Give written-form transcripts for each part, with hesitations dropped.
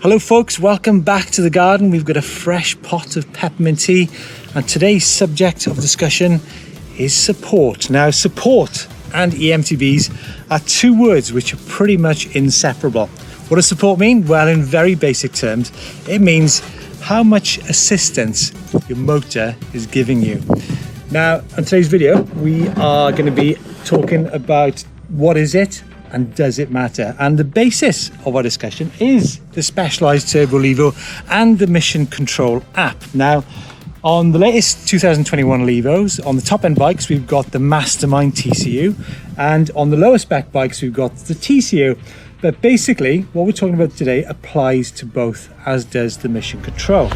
Hello folks, welcome back to the garden. We've got a fresh pot of peppermint tea and today's subject of discussion is support. Now support and eMTBs are two words which are pretty much inseparable. What does support mean? Well, in very basic terms, it means how much assistance your motor is giving you. Now, in today's video, we are going to be talking about what is it and does it matter? And the basis of our discussion is the Specialized Turbo Levo and the Mission Control app. Now, on the latest 2021 Levos, on the top end bikes, we've got the Mastermind TCU, and on the lower spec bikes, we've got the TCU. But basically, what we're talking about today applies to both, as does the Mission Control.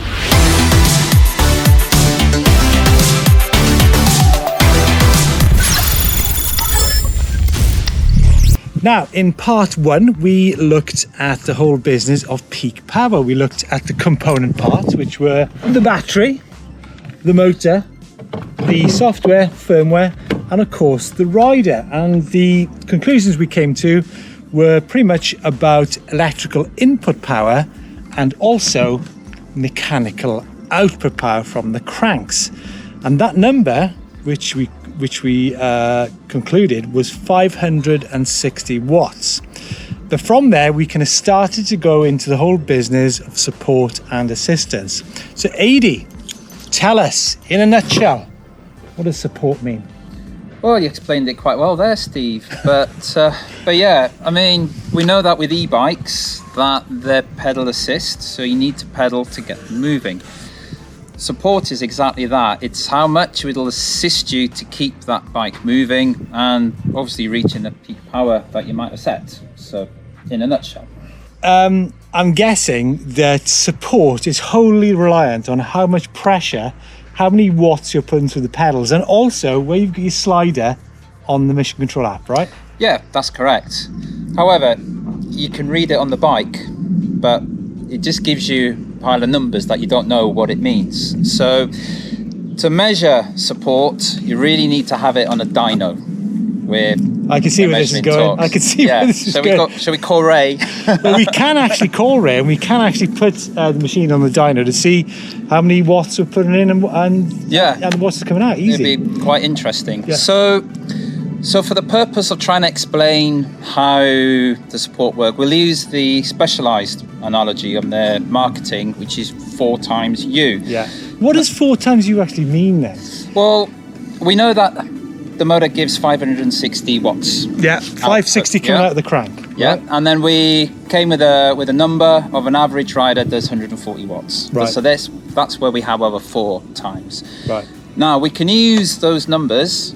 Now, in part one, we looked at the whole business of peak power. We looked at the component parts, which were the battery, the motor, the software, firmware, and of course the rider. And the conclusions we came to were pretty much about electrical input power and also mechanical output power from the cranks. And that number, which we concluded, was 560 watts. But from there, we kind of started to go into the whole business of support and assistance. So, Adi, tell us in a nutshell, what does support mean? Well, you explained it quite well there, Steve. But yeah, I mean, we know that with e-bikes that they're pedal assist, so you need to pedal to get them moving. Support is exactly that. It's how much it'll assist you to keep that bike moving and obviously reaching the peak power that you might have set. So, in a nutshell. I'm guessing that support is wholly reliant on how much pressure, how many watts you're putting through the pedals, and also where you've got your slider on the Mission Control app, right? Yeah, that's correct. However, you can read it on the bike, but it just gives you a pile of numbers that you don't know what it means. So to measure support, you really need to have it on a dyno. I can see where this is going. I can see where this is going. Shall we call Ray? Well, we can actually call Ray, and we can actually put the machine on the dyno to see how many watts we're putting in and the watts are coming out. Easy. It'd be quite interesting. Yeah. So for the purpose of trying to explain how the support works, we'll use the Specialized analogy of their marketing, which is 4 times U. Yeah. What does 4 times U actually mean then? Well, we know that the motor gives 560 watts. Yeah, 560 coming out of the crank. Yeah, right? and then we came with a number of an average rider does 140 watts. Right. So that's where we have our 4 times. Right. Now we can use those numbers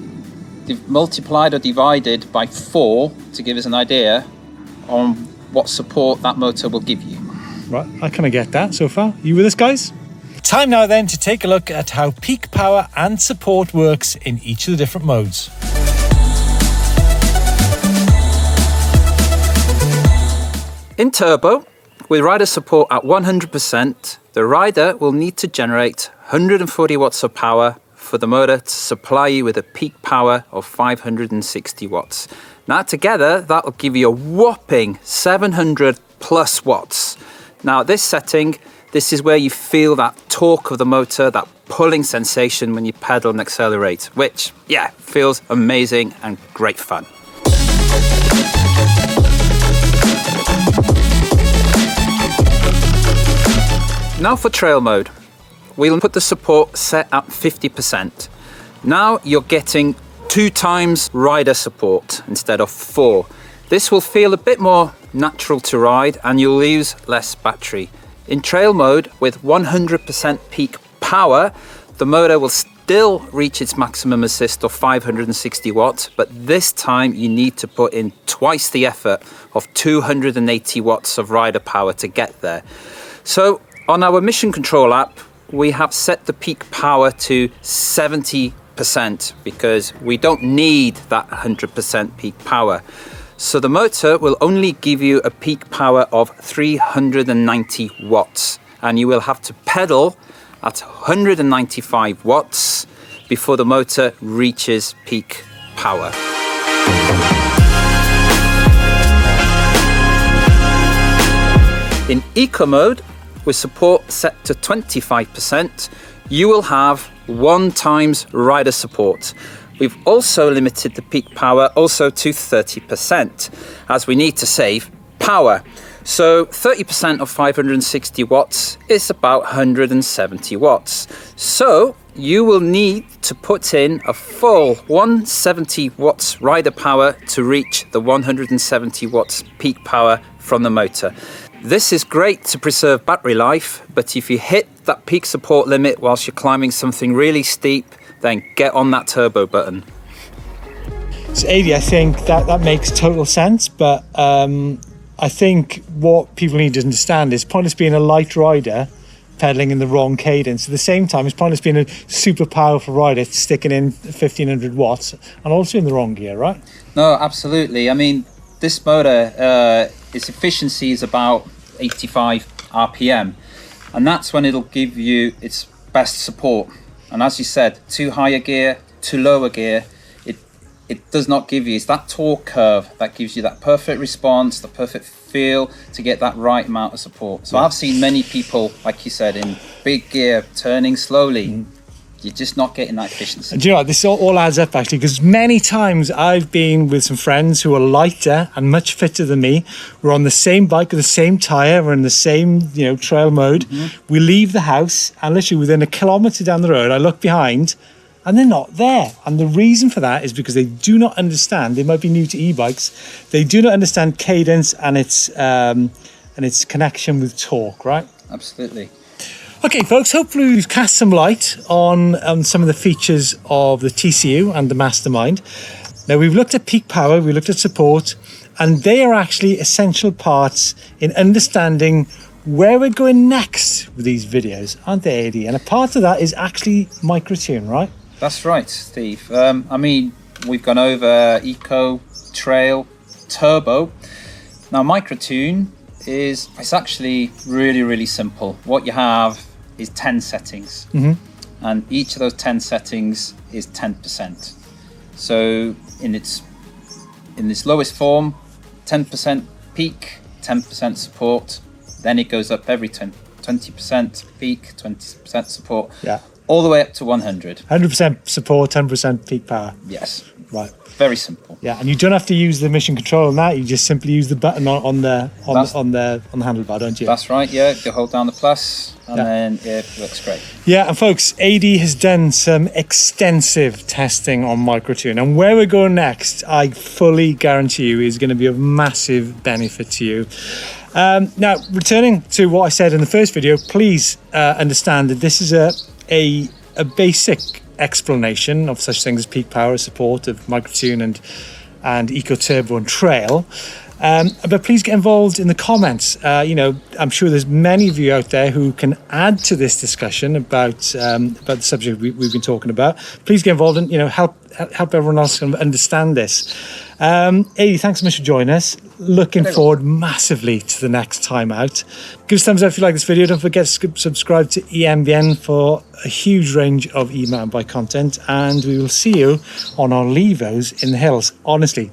multiplied or divided by 4 to give us an idea on what support that motor will give you. Right, I kind of get that so far. You with us, guys? Time now then to take a look at how peak power and support works in each of the different modes. In turbo, with rider support at 100%, the rider will need to generate 140 watts of power for the motor to supply you with a peak power of 560 watts. Now together, that will give you a whopping 700 plus watts. Now at this setting, this is where you feel that torque of the motor, that pulling sensation when you pedal and accelerate, which, yeah, feels amazing and great fun. Now for trail mode. We'll put the support set at 50%. Now you're getting 2 times rider support instead of 4. This will feel a bit more natural to ride and you'll use less battery. In trail mode, with 100% peak power, the motor will still reach its maximum assist of 560 watts, but this time you need to put in twice the effort of 280 watts of rider power to get there. So on our Mission Control app, we have set the peak power to 70% because we don't need that 100% peak power. So the motor will only give you a peak power of 390 watts and you will have to pedal at 195 watts before the motor reaches peak power. In eco mode, with support set to 25%, you will have 1 times rider support. We've also limited the peak power also to 30%, as we need to save power. So 30% of 560 watts is about 170 watts. So you will need to put in a full 170 watts rider power to reach the 170 watts peak power from the motor. This is great to preserve battery life, but if you hit that peak support limit whilst you're climbing something really steep, then get on that turbo button. So Adi, I think that makes total sense, but I think what people need to understand is pointless being a light rider pedaling in the wrong cadence. At the same time, it's pointless being a super powerful rider sticking in 1500 watts and also in the wrong gear, right? No, absolutely. I mean, this motor, its efficiency is about 85 RPM, and that's when it'll give you its best support. And as you said, too high a gear, too low a gear, it does not give you. It's that torque curve that gives you that perfect response, the perfect feel to get that right amount of support. So I've seen many people, like you said, in big gear turning slowly. You're just not getting that efficiency. Do you know what, this all adds up actually, because many times I've been with some friends who are lighter and much fitter than me. We're on the same bike with the same tyre, we're in the same trail mode. We leave the house and literally within a kilometre down the road I look behind and they're not there. And the reason for that is because they do not understand, they might be new to e-bikes, they do not understand cadence and its connection with torque, right? Absolutely. Okay, folks, hopefully we've cast some light on some of the features of the TCU and the Mastermind. Now, we've looked at peak power, we looked at support, and they are actually essential parts in understanding where we're going next with these videos, aren't they, Adi? And a part of that is actually microtune, right? That's right, Steve. I mean, we've gone over Eco, Trail, Turbo. Now, microtune it's actually really simple. What you have is 10 settings, and each of those 10 settings is 10%. So in its lowest form, 10% peak, 10% support, then it goes up every 20% peak, 20% support, all the way up to 100. 100% support, 10% peak power. Yes. Right. Very simple. Yeah, and you don't have to use the mission control on that. You just simply use the button on the handlebar, don't you? That's right. Yeah, you hold down the plus, and then it works great. Yeah, and folks, AD has done some extensive testing on microtune, and where we're going next, I fully guarantee you, is going to be of massive benefit to you. Now, returning to what I said in the first video, please understand that this is a basic explanation of such things as peak power, support of microtune and eco turbo and trail, but please get involved in the comments. I'm sure there's many of you out there who can add to this discussion about the subject we've been talking about. Please get involved and help everyone else understand this. Adi, thanks so much for joining us. Looking forward massively to the next time out. Give us a thumbs up if you like this video. Don't forget to subscribe to EMBN for a huge range of e-mountain bike content, and we will see you on our Levos in the hills. Honestly,